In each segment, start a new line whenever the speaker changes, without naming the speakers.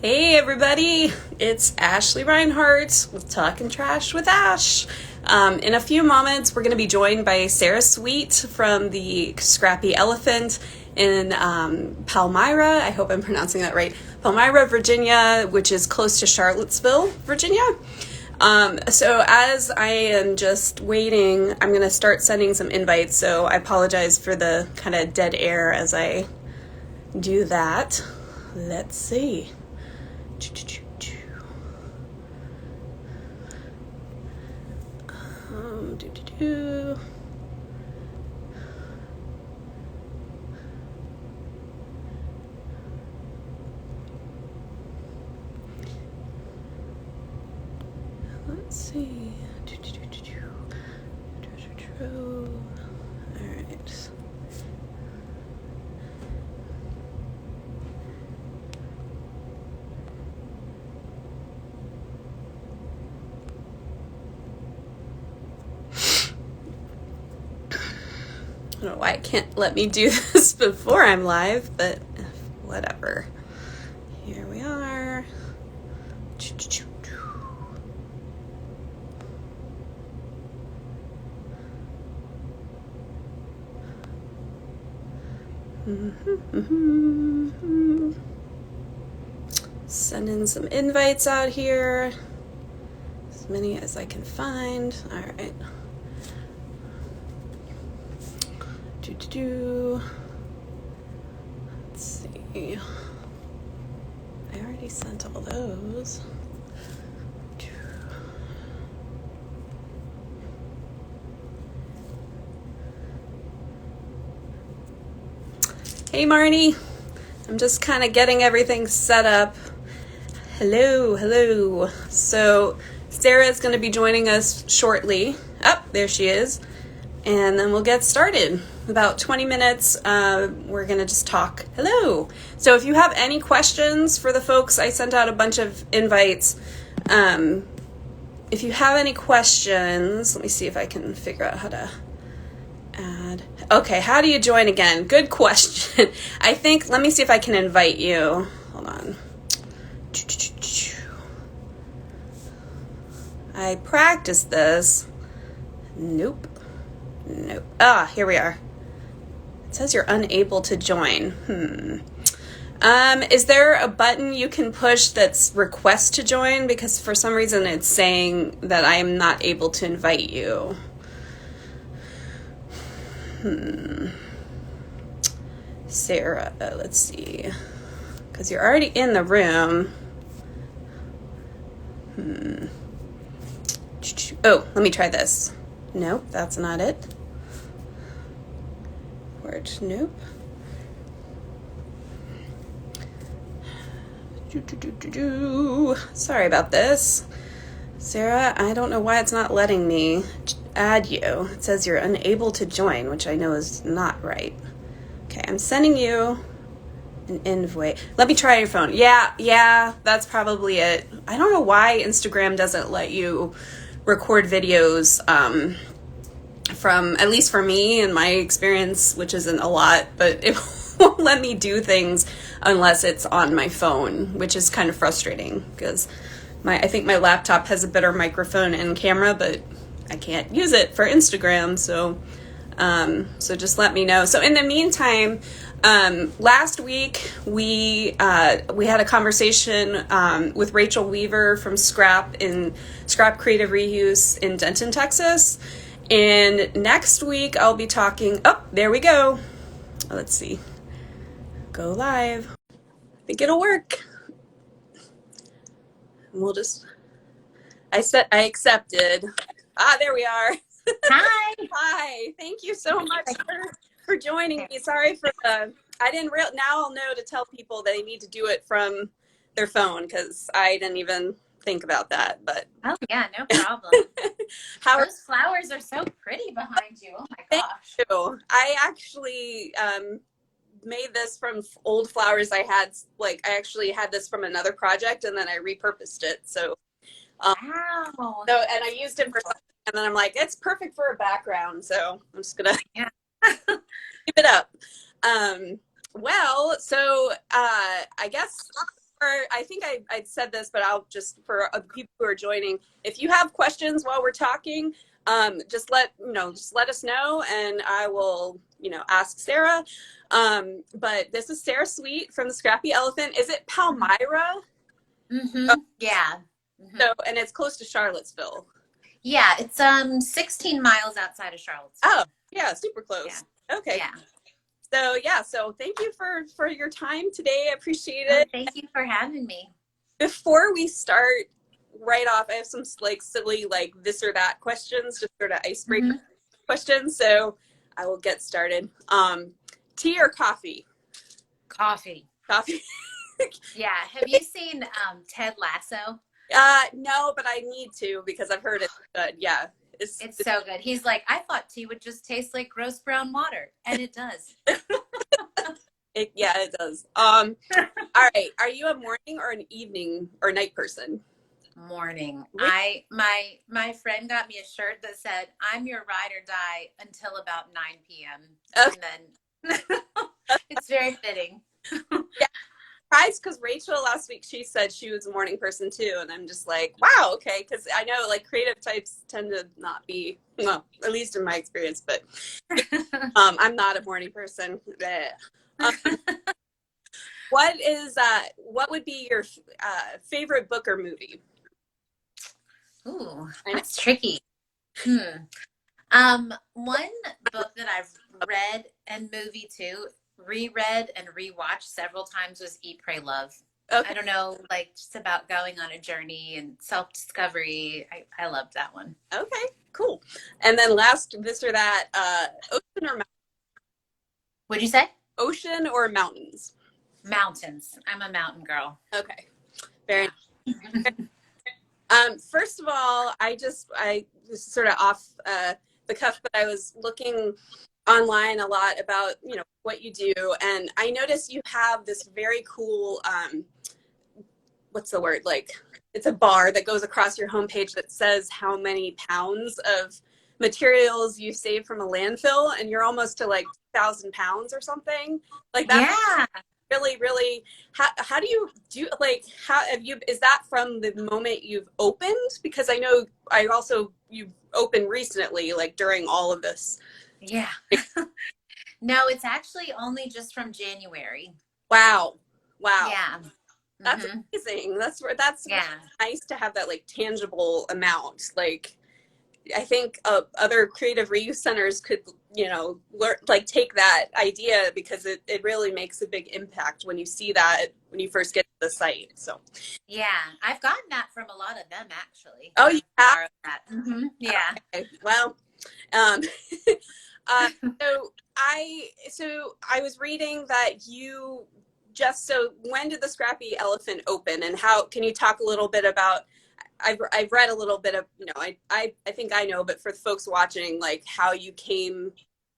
Hey everybody, it's Ashley Reinhardt with Talking Trash with Ash. In a few moments, we're going to be joined by Sarah Sweet from the Scrappy Elephant in Palmyra. I hope I'm pronouncing that right. Palmyra, Virginia, which is close to Charlottesville, Virginia. So as I am just waiting, I'm going to start sending some invites. So I apologize for the kind of dead air as I do that. Let's see. Do, do, do. Let's see. Do, do, do, do, do. All right. I don't know why it can't let me do this before I'm live, but whatever. Here we are. Sending some invites out here. As many as I can find. All right. Let's see. I already sent all those. Hey Marnie, I'm just kind of getting everything set up. Hello. So Sarah is going to be joining us shortly. Oh, there she is. And then we'll get started. About 20 minutes, we're going to just talk. Hello. So if you have any questions for the folks, I sent out a bunch of invites. If you have any questions, let me see if I can figure out how to add. Okay, how do you join again? Good question. I think, let me see if I can invite you. Hold on. I practiced this. Nope. Ah, here we are. It says you're unable to join. Is there a button you can push that's request to join? Because for some reason it's saying that I'm not able to invite you. Sarah, let's see. Because you're already in the room. Oh, let me try this. Nope, that's not it. Word, nope. Sorry about this. Sarah, I don't know why it's not letting me add you. It says you're unable to join, which I know is not right. Okay, I'm sending you an invite. Let me try your phone. Yeah, that's probably it. I don't know why Instagram doesn't let you record videos from, at least for me in my experience, which isn't a lot, but it won't let me do things unless it's on my phone, which is kind of frustrating because I think my laptop has a better microphone and camera, but I can't use it for Instagram. So just let me know. So in the meantime, last week we had a conversation with Rachel Weaver from Scrap Creative Reuse in Denton, Texas. And next week I'll be talking. Oh, there we go. Let's see. Go live. I think it'll work. We'll just. I accepted. Ah, there we are.
Hi.
Hi. Thank you so much for joining me. Sorry for the. I didn't real. Now I'll know to tell people they need to do it from their phone because I didn't even think about that. But
oh yeah, no problem. Those flowers are so pretty behind you. Oh my gosh.
Thank you. I actually made this from old flowers I had. Like I actually had this from another project and then I repurposed it. So
wow.
So and I used it for something and then I'm like, it's perfect for a background. So I'm just gonna keep it up. Well, so I guess or I think I'd said this, but I'll just, for people who are joining, if you have questions while we're talking, just let us know, and I will, ask Sarah. But this is Sarah Sweet from the Scrappy Elephant. Is it Palmyra?
Mm-hmm. Yeah. Mm-hmm.
So, and it's close to Charlottesville.
Yeah, it's 16 miles outside of Charlottesville.
Oh, yeah, super close.
Yeah.
Okay.
Yeah.
So thank you for your time today. I appreciate
Oh,
it.
thank you for having me.
Before we start right off, I have some like silly like this or that questions, just sort of icebreaker questions. So I will get started. Tea or coffee?
Coffee.
Coffee.
Yeah. Have you seen Ted Lasso?
No, but I need to because I've heard it's good. Yeah.
It's so good. He's like, I thought tea would just taste like gross brown water, and it does.
Yeah, it does. All right. Are you a morning or an evening or night person?
Morning.
Really?
My friend got me a shirt that said, "I'm your ride or die until about 9 p.m."
Okay.
And then it's very fitting.
Yeah. Surprised because Rachel last week, she said she was a morning person too, and I'm just like, wow, okay, because I know like creative types tend to not be, well, at least in my experience, but I'm not a morning person. What would be your favorite book or movie?
Ooh, that's tricky. One book that I've read and movie too, reread and rewatched several times was Eat, Pray, Love. Okay. I don't know, like just about going on a journey and self-discovery. I loved that one.
Okay, cool. And then last, this or that, ocean or mountains?
What'd you say?
Ocean or mountains?
Mountains. I'm a mountain girl.
Okay, very first of all, I was sort of off the cuff, but I was looking online a lot about, what you do. And I noticed you have this very cool, what's the word? Like, it's a bar that goes across your homepage that says how many pounds of materials you save from a landfill. And you're almost to like 1,000 pounds or something like that.
Yeah.
Really, how do you do, like, how have you, is that from the moment you've opened? Because I know you've opened recently, like during all of this.
Yeah. No, it's actually only just from January.
Wow.
Yeah.
That's amazing. That's nice to have that like tangible amount. Like, I think other creative reuse centers could, learn, like take that idea, because it really makes a big impact when you see that when you first get to the site. So
yeah, I've gotten that from a lot of them actually.
Oh, you have?
That. Yeah.
Okay. Well, so I was reading that when did the Scrappy Elephant open, and how can you talk a little bit about, I've read a little bit of, I think I know, but for folks watching, like how you came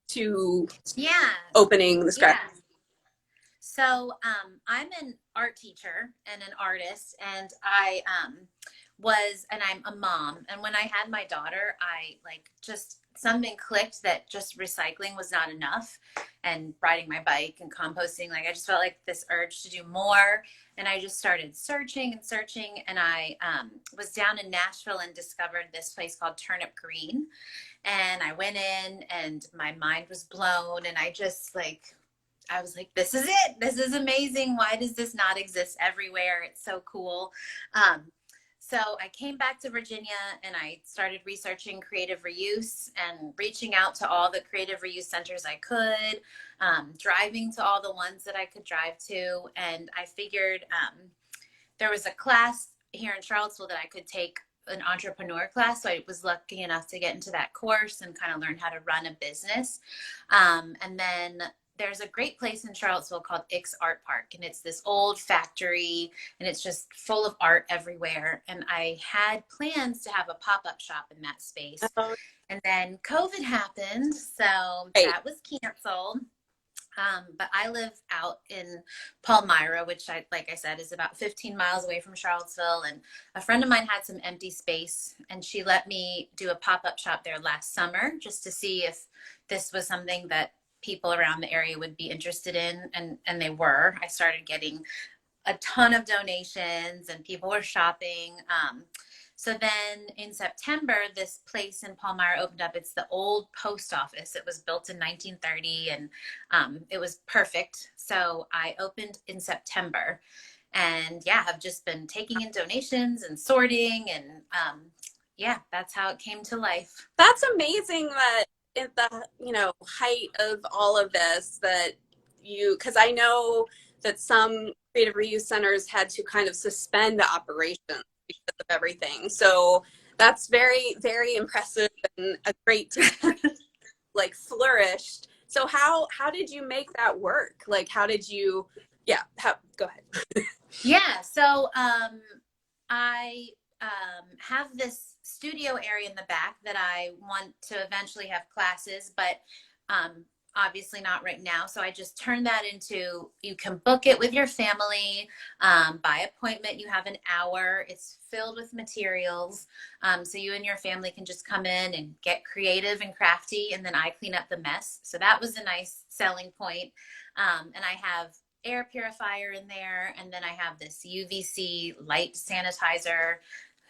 to opening the Scrappy.
Yeah. So I'm an art teacher and an artist, and I'm a mom. And when I had my daughter, I just something clicked that just recycling was not enough, and riding my bike and composting, I just felt like this urge to do more. And I just started searching, and I was down in Nashville and discovered this place called Turnip Green. And I went in and my mind was blown, and I was like, this is it. This is amazing. Why does this not exist everywhere? It's so cool. So I came back to Virginia and I started researching creative reuse and reaching out to all the creative reuse centers I could, driving to all the ones that I could drive to. And I figured there was a class here in Charlottesville that I could take, an entrepreneur class. So I was lucky enough to get into that course and kind of learn how to run a business. And then there's a great place in Charlottesville called Ix Art Park, and it's this old factory, and it's just full of art everywhere. And I had plans to have a pop-up shop in that space. And then COVID happened, so that was canceled. But I live out in Palmyra, which like I said, is about 15 miles away from Charlottesville. And a friend of mine had some empty space, and she let me do a pop-up shop there last summer just to see if this was something that people around the area would be interested in. And they were. I started getting a ton of donations and people were shopping. So then in September, this place in Palmyra opened up. It's the old post office. It was built in 1930 and it was perfect. So I opened in September and yeah, I've just been taking in donations and sorting and yeah, that's how it came to life.
That's amazing that at the, height of all of this that because I know that some creative reuse centers had to kind of suspend operations because of everything. So that's very, very impressive and a great to like flourished. So how did you make that work? Like how did you go ahead.
Yeah, so I have this studio area in the back that I want to eventually have classes, but um, obviously not right now. So I just turned that into you can book it with your family by appointment. You have an hour. It's filled with materials. So you and your family can just come in and get creative and crafty, and then I clean up the mess. So that was a nice selling point. And I have air purifier in there, and then I have this UVC light sanitizer.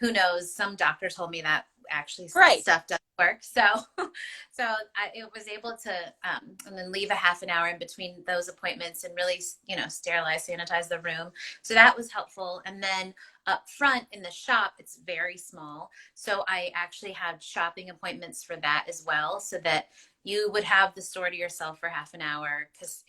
Who knows? Some doctor told me that actually
Right.
stuff doesn't work. So, it was able to, and then leave a half an hour in between those appointments and really, sterilize, sanitize the room. So that was helpful. And then up front in the shop, it's very small. So I actually had shopping appointments for that as well, so that you would have the store to yourself for half an hour, because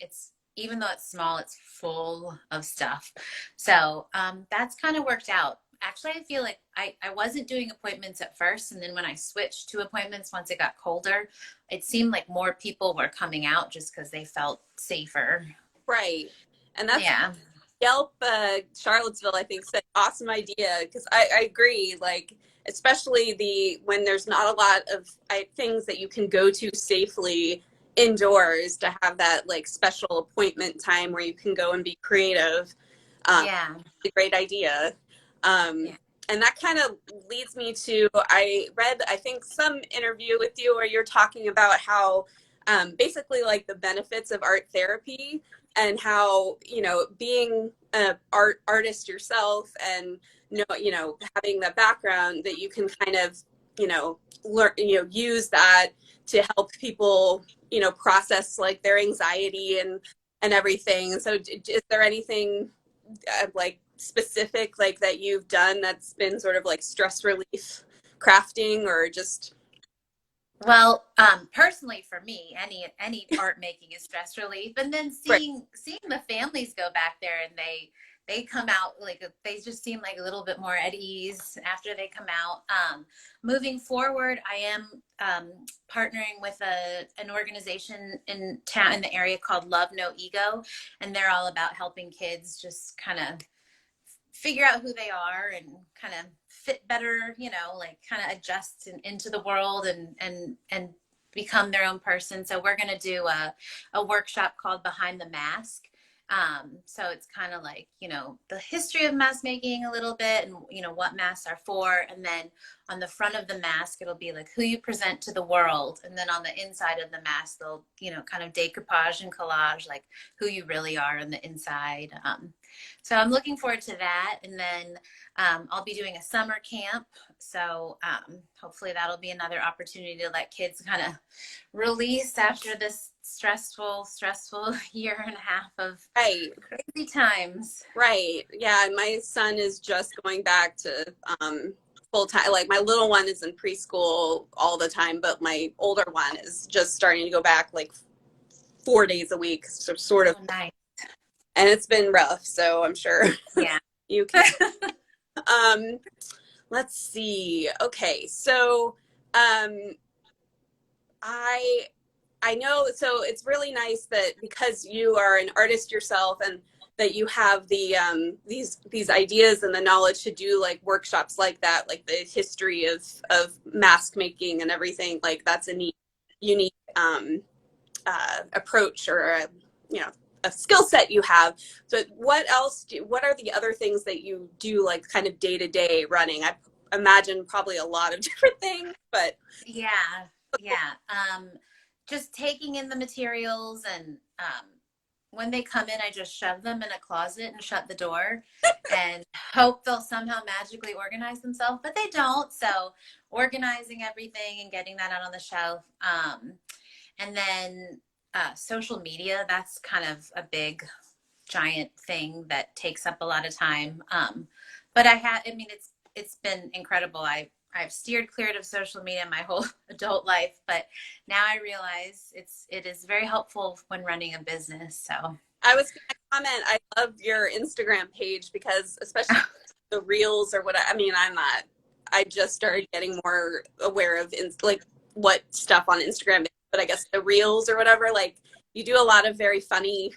even though it's small, it's full of stuff. So that's kind of worked out. Actually, I feel like I wasn't doing appointments at first. And then when I switched to appointments, once it got colder, it seemed like more people were coming out just because they felt safer.
Right. And that's
Yeah.
Yelp, Charlottesville, I think, said awesome idea because I agree. Like, especially when there's not a lot of things that you can go to safely indoors, to have that like special appointment time where you can go and be creative.
Yeah.
A great idea.
Yeah.
And that kind of leads me to, I read, I think, some interview with you where you're talking about how basically like the benefits of art therapy and how, being an artist yourself and, having the background that you can kind of, learn, use that to help people, process like their anxiety and everything. So is there anything like specific like that you've done that's been sort of like stress relief crafting or just
Well, personally for me, any art making is stress relief, and then
right.
seeing the families go back there and they come out like they just seem like a little bit more at ease after they come out. Moving forward, I am partnering with an organization in town in the area called Love No Ego, and they're all about helping kids just kind of figure out who they are and kind of fit better, like kind of adjust into the world and become their own person. So we're going to do a workshop called Behind the Mask. So it's kind of like, the history of mask making a little bit and, what masks are for. And then on the front of the mask, it'll be like who you present to the world. And then on the inside of the mask, they'll, kind of decoupage and collage, like who you really are on the inside. So I'm looking forward to that. And then I'll be doing a summer camp. So hopefully that'll be another opportunity to let kids kind of release after this stressful year and a half of
Right.
crazy times.
Right. Yeah. My son is just going back to full time. Like my little one is in preschool all the time, but my older one is just starting to go back like 4 days a week. So sort of.
Oh, nice.
And it's been rough. So I'm sure
Yeah.
you can. Let's see. Okay. So I know, so it's really nice that because you are an artist yourself and that you have the these ideas and the knowledge to do like workshops like that, like the history of mask making and everything. Like that's a neat, unique approach or a skill set you have. So what are the other things that you do like kind of day to day running? I imagine probably a lot of different things, but
Yeah. Just taking in the materials and when they come in, I just shove them in a closet and shut the door and hope they'll somehow magically organize themselves, but they don't. So organizing everything and getting that out on the shelf. And then social media, that's kind of a big giant thing that takes up a lot of time. But I mean, it's been incredible. I've steered clear of social media my whole adult life, but now I realize it is very helpful when running a business. So
I was going to comment, I love your Instagram page because especially the reels or what, I mean, I just started getting more aware of like what stuff on Instagram is, but I guess the reels or whatever, like you do a lot of very funny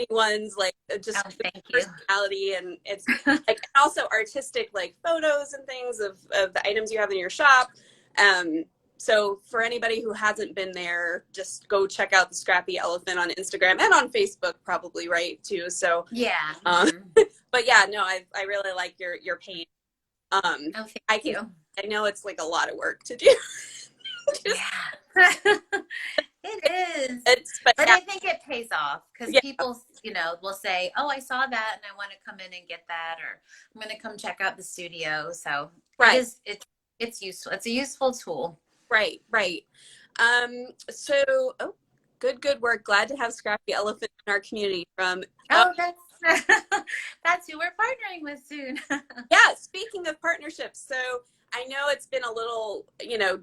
ones, like just
thank
personality, and it's like, and also artistic, like photos and things of the items you have in your shop. So for anybody who hasn't been there, just go check out the Scrappy Elephant on Instagram and on Facebook, probably, right, too. So
yeah.
but yeah, no, I really like your page.
Thank you.
I know it's like a lot of work to do.
Yeah. It is. But yeah. I think it pays off because people, will say, oh, I saw that and I want to come in and get that, or I'm going to come check out the studio. So it's useful. It's a useful tool.
Right. So, good work. Glad to have Scrappy Elephant in our community from.
That's who we're partnering with soon.
Yeah. Speaking of partnerships, so I know it's been a little,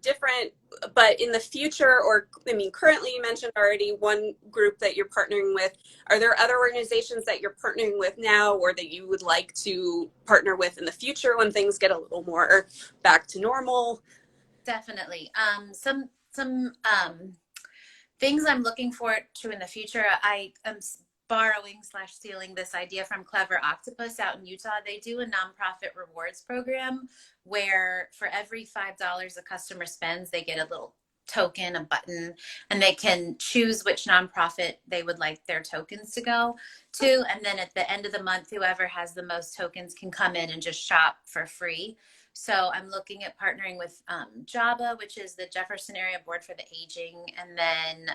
different, but in the future, or I mean, currently you mentioned already one group that you're partnering with. Are there other organizations that you're partnering with now, or that you would like to partner with in the future when things get a little more back to normal?
Definitely. Some things I'm looking forward to in the future. I am borrowing/stealing this idea from Clever Octopus out in Utah. They do a nonprofit rewards program where for every $5 a customer spends, they get a little token, a button, and they can choose which nonprofit they would like their tokens to go to. And then at the end of the month, whoever has the most tokens can come in and just shop for free. So I'm looking at partnering with JABA, which is the Jefferson Area Board for the Aging. And then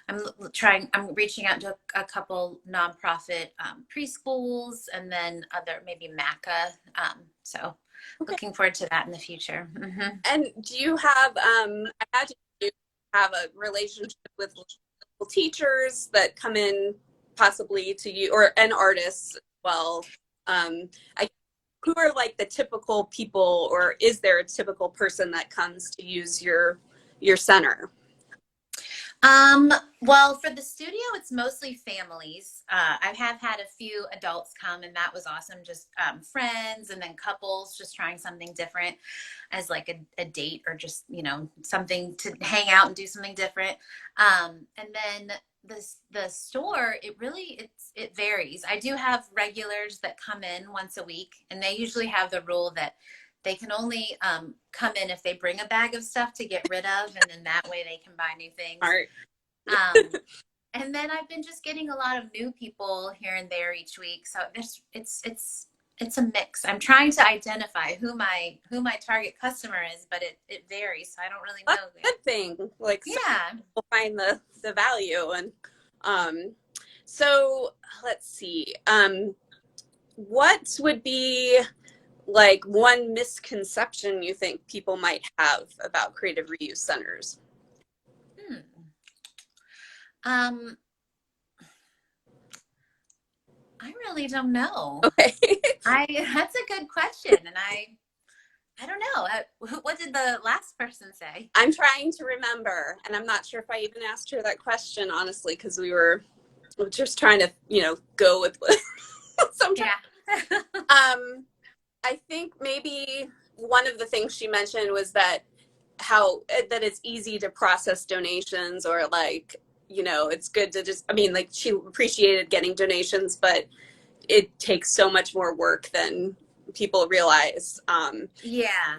I'm reaching out to a couple nonprofit preschools, and then maybe MACA. So looking forward to that in the future. Mm-hmm.
And do you have, I imagine you have a relationship with local teachers that come in possibly to you, and artists as well. Who are like the typical people, or is there a typical person that comes to use your center?
Well, for the studio, it's mostly families. I have had a few adults come, and that was awesome. Just friends, and then couples just trying something different as like a date, or just, something to hang out and do something different. And then the store, it varies. I do have regulars that come in once a week, and they usually have the rule that they can only come in if they bring a bag of stuff to get rid of, and then that way they can buy new things. And then I've been just getting a lot of new people here and there each week. So it's a mix. I'm trying to identify who my target customer is, but it varies. So I don't really know.
That's a good thing. Like, yeah, we'll find the value. And so let's see. What would be like one misconception you think people might have about creative reuse centers?
I really don't know.
Okay.
That's a good question. And I don't know. What did the last person say?
I'm trying to remember, and I'm not sure if I even asked her that question, honestly, because we were just trying to, go with sometimes. Yeah. I think maybe one of the things she mentioned was that that it's easy to process donations, or like, it's good to just, she appreciated getting donations, but it takes so much more work than people realize.
Yeah.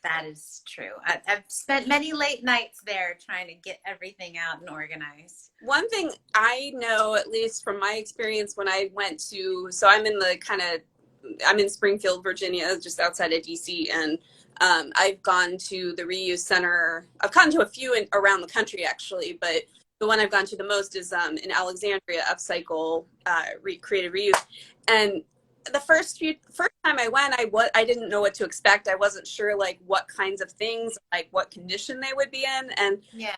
That is true. I've spent many late nights there trying to get everything out and organized.
One thing I know, at least from my experience when I went to, so I'm in Springfield, Virginia, just outside of DC, and I've gone to the reuse center. I've gone to a few around the country, actually, but the one I've gone to the most is in Alexandria, Upcycle, Creative Reuse. And the first time I went, I didn't know what to expect. I wasn't sure like what kinds of things, like what condition they would be in, and
Yeah.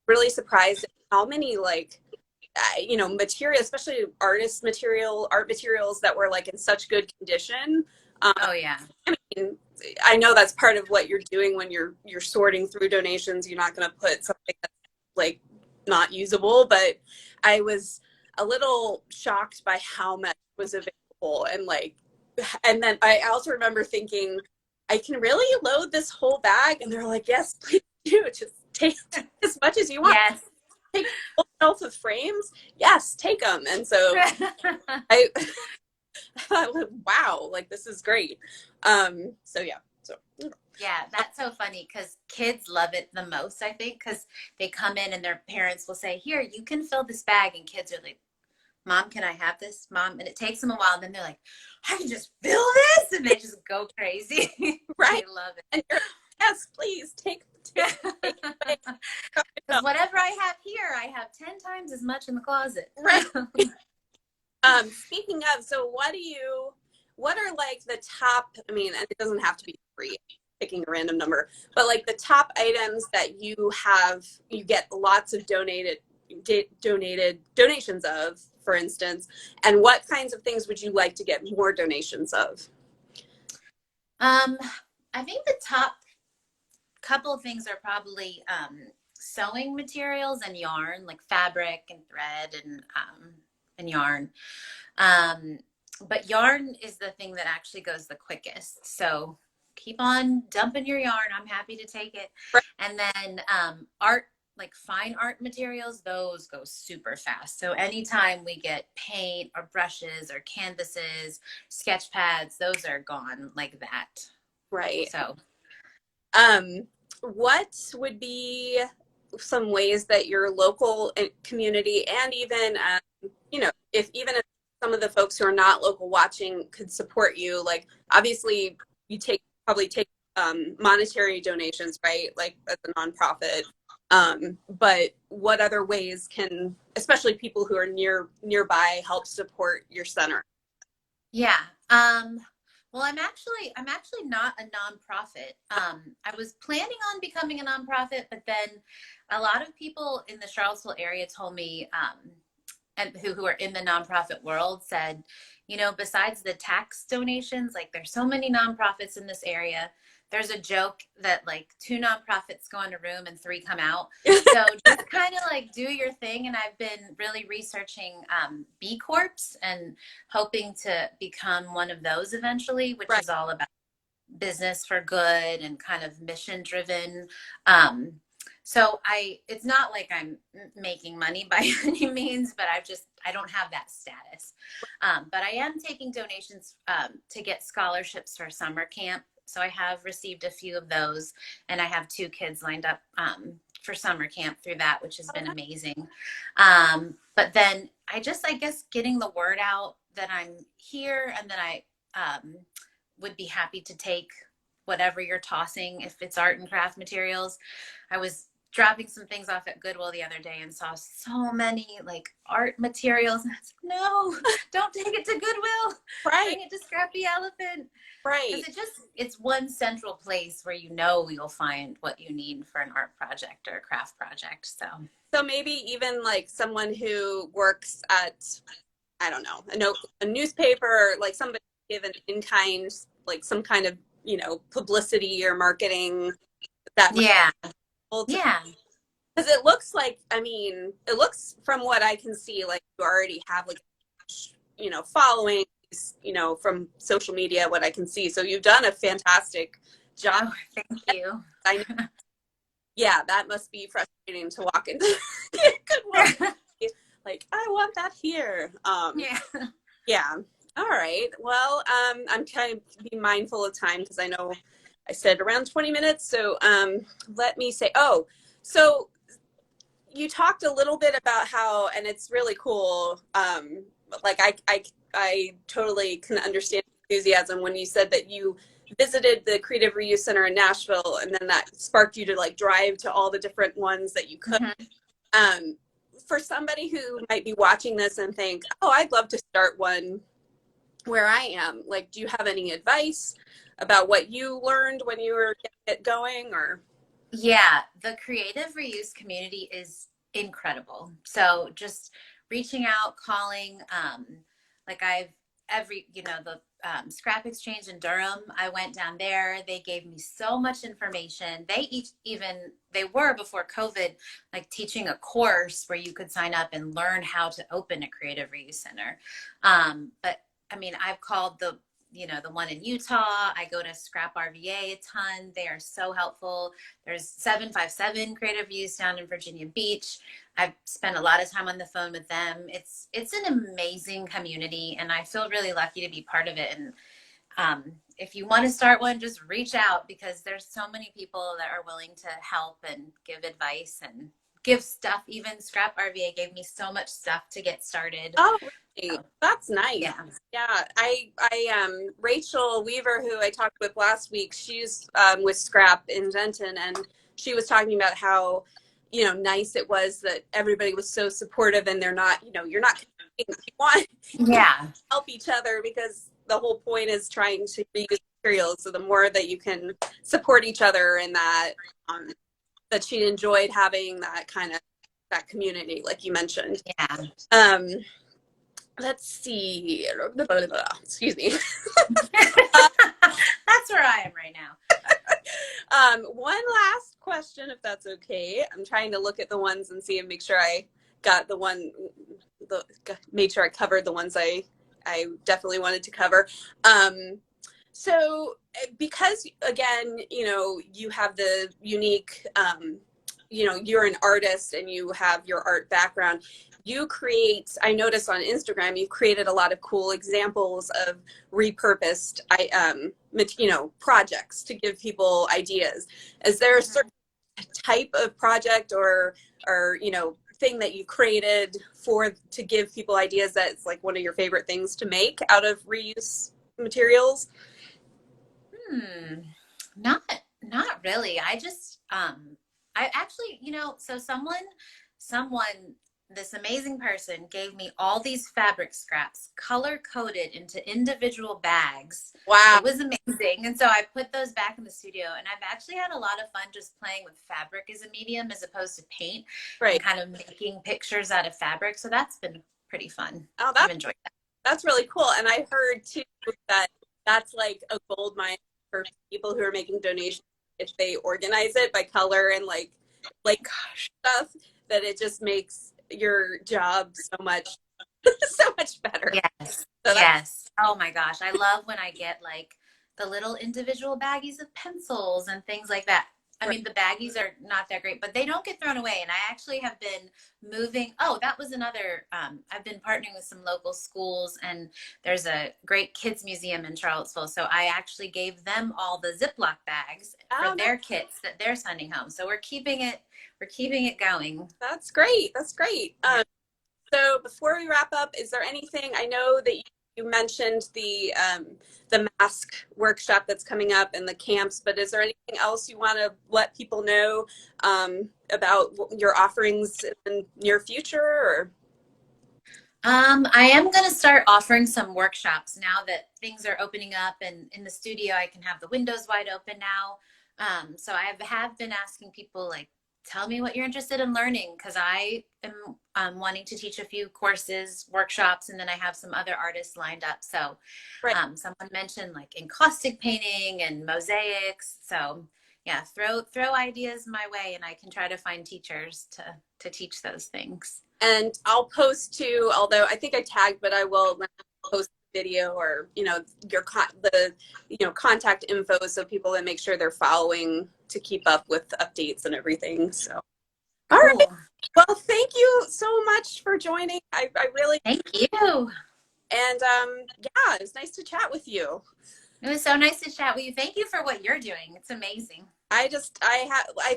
really surprised at how many like material, especially art materials that were like in such good condition.
Oh yeah.
I mean, I know that's part of what you're doing when you're sorting through donations. You're not going to put something that's like not usable, but I was a little shocked by how much was available. And then I also remember thinking, I can really load this whole bag? And they're like, yes, please do. Just take as much as you want.
Yes.
Take full shelf of frames. Yes, take them. And so I thought, wow, like this is great. So yeah. So
Yeah, that's so funny because kids love it the most, I think, because they come in and their parents will say, here, you can fill this bag. And kids are like, Mom, can I have this? Mom? And it takes them a while. And then they're like, I can just fill this. And they just go crazy.
right.
They love it.
And you're, yes, please take
Because whatever I have here, I have 10 times as much in the closet.
Right. Speaking of, so what are like the top, I mean, and it doesn't have to be free, picking a random number, but like the top items that you get lots of donations of, for instance, and what kinds of things would you like to get more donations of?
I think the top couple of things are probably sewing materials and yarn, like fabric and thread and yarn. But yarn is the thing that actually goes the quickest. So keep on dumping your yarn. I'm happy to take it.
Right.
And then art, like fine art materials, those go super fast. So anytime we get paint or brushes or canvases, sketch pads, those are gone like that.
Right.
So
what would be some ways that your local community and even if some of the folks who are not local watching could support you? Like obviously you probably take monetary donations, right? Like as a nonprofit. But what other ways can, especially people who are nearby, help support your center?
Yeah. Well, I'm actually not a nonprofit. I was planning on becoming a nonprofit, but then a lot of people in the Charlottesville area told me, and who are in the nonprofit world said, besides the tax donations, like there's so many nonprofits in this area. There's a joke that like 2 nonprofits go in a room and 3 come out. So just kind of like do your thing. And I've been really researching B Corps and hoping to become one of those eventually, which is all about business for good and kind of mission driven. So it's not like I'm making money by any means, but I don't have that status. But I am taking donations to get scholarships for summer camp. So I have received a few of those, and I have 2 kids lined up for summer camp through that, which has been amazing. But then I guess getting the word out that I'm here and that I would be happy to take whatever you're tossing, if it's art and craft materials. I was dropping some things off at Goodwill the other day and saw so many like art materials. And I was like, no, don't take it to Goodwill.
Right.
Bring it to Scrappy Elephant.
Right.
Because it's one central place where you'll find what you need for an art project or a craft project. So
maybe even like someone who works at, I don't know, a newspaper, like somebody give an in-kind, like some kind of, publicity or marketing that.
Yeah.
Yeah. Because it looks like, from what I can see, like you already have like, following, from social media, what I can see. So you've done a fantastic job.
Oh, thank you.
I know. Yeah, that must be frustrating to walk into Goodwill. Like, I want that here.
Yeah.
Yeah. All right. Well, I'm trying to be mindful of time because I know I said around 20 minutes. So let me say, so you talked a little bit about how, and it's really cool. Like I totally can understand enthusiasm when you said that you visited the Creative Reuse Center in Nashville, and then that sparked you to like drive to all the different ones that you could. Mm-hmm. for somebody who might be watching this and think, oh, I'd love to start one where I am, like, do you have any advice about what you learned when you were getting it going, or?
Yeah, the creative reuse community is incredible. So just reaching out, calling, like I've every, the Scrap Exchange in Durham, I went down there. They gave me so much information. They they were before COVID, like teaching a course where you could sign up and learn how to open a creative reuse center. But I mean, I've called the one in Utah. I go to Scrap RVA a ton. They are so helpful. There's 757 Creative Use down in Virginia Beach. I've spent a lot of time on the phone with them. It's an amazing community, and I feel really lucky to be part of it. And if you want to start one, just reach out, because there's so many people that are willing to help and give advice and give stuff. Even Scrap RVA gave me so much stuff to get started.
Oh, really? That's nice.
Yeah.
Yeah. Rachel Weaver, who I talked with last week, she's with Scrap in Denton, and she was talking about how, nice it was that everybody was so supportive, and they're not, you're not competing. You want to help each other, because the whole point is trying to reuse materials. So the more that you can support each other, and that she enjoyed having that kind of that community, like you mentioned.
Yeah.
Let's see. Excuse me.
That's where I am right now.
One last question, if that's okay. I'm trying to look at the ones and see and make sure I got made sure I covered the ones I definitely wanted to cover. So because, again, you have the unique, you're an artist and you have your art background, I noticed on Instagram, you've created a lot of cool examples of repurposed, projects to give people ideas. Is there a certain type of project or thing that you created to give people ideas that's like one of your favorite things to make out of reuse materials?
Not really. I just I actually, so someone this amazing person gave me all these fabric scraps color coded into individual bags.
Wow.
It was amazing. And so I put those back in the studio, and I've actually had a lot of fun just playing with fabric as a medium as opposed to paint,
right,
and kind of making pictures out of fabric. So that's been pretty fun.
Oh,
I've enjoyed that.
That's really cool. And I heard too that that's like a gold mine for people who are making donations if they organize it by color and like stuff, that it just makes your job so much better.
Yes. Yes. Oh my gosh. I love when I get like the little individual baggies of pencils and things like that. I mean, the baggies are not that great, but they don't get thrown away. And I actually have been moving. Oh, that was another. I've been partnering with some local schools, and there's a great kids museum in Charlottesville. So I actually gave them all the Ziploc bags for their kits that they're sending home. So we're keeping it going.
That's great. That's great. So before we wrap up, is there anything, I know that you mentioned the mask workshop that's coming up and the camps, but is there anything else you want to let people know about your offerings in the near future? Or?
I am going to start offering some workshops now that things are opening up, and in the studio I can have the windows wide open now. So I have been asking people, like, tell me what you're interested in learning, because I am wanting to teach a few courses, workshops, and then I have some other artists lined up. So someone mentioned like encaustic painting and mosaics. So yeah, throw ideas my way, and I can try to find teachers to teach those things.
And I'll post too, although I think I tagged, but I will post video or your contact info, so people that make sure they're following to keep up with updates and everything. So all right, well, thank you so much for joining. I really
thank you.
And yeah, it was nice to chat with you.
It was so nice to chat with you. Thank you for what you're doing. It's amazing.
I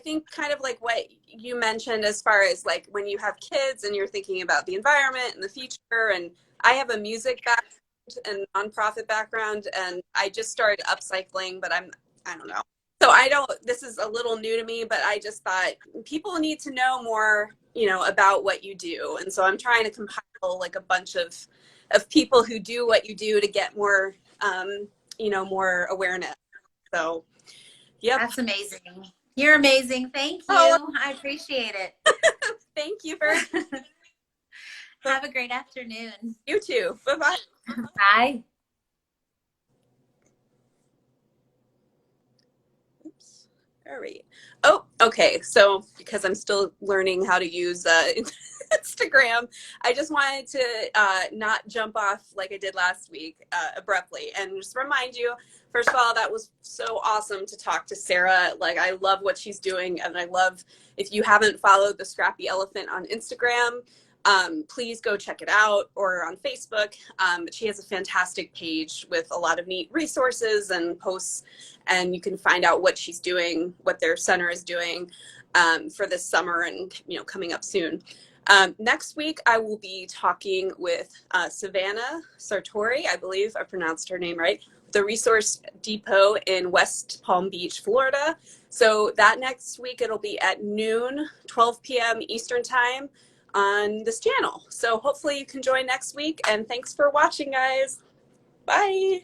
think kind of like what you mentioned, as far as like when you have kids and you're thinking about the environment and the future, and I have a music background and nonprofit background, and I just started upcycling, but I don't know. So I don't, this is a little new to me, but I just thought people need to know more, about what you do. And so I'm trying to compile like a bunch of people who do what you do to get more, more awareness. So, yep.
That's amazing. You're amazing. Thank
Oh,
you. I appreciate it.
thank you for
Have a great afternoon.
you too. Bye bye.
Bye.
Oops. All right. Oh, okay. So because I'm still learning how to use Instagram, I just wanted to not jump off like I did last week abruptly and just remind you, first of all, that was so awesome to talk to Sarah. Like, I love what she's doing. And I love, if you haven't followed the Scrappy Elephant on Instagram, please go check it out, or on Facebook. She has a fantastic page with a lot of neat resources and posts, and you can find out what she's doing, what their center is doing for this summer and coming up soon. Next week, I will be talking with Savannah Sartori, I believe I pronounced her name right, the Resource Depot in West Palm Beach, Florida. So that next week, it'll be at noon, 12 p.m. Eastern Time on this channel. So hopefully you can join next week, and thanks for watching, guys. Bye.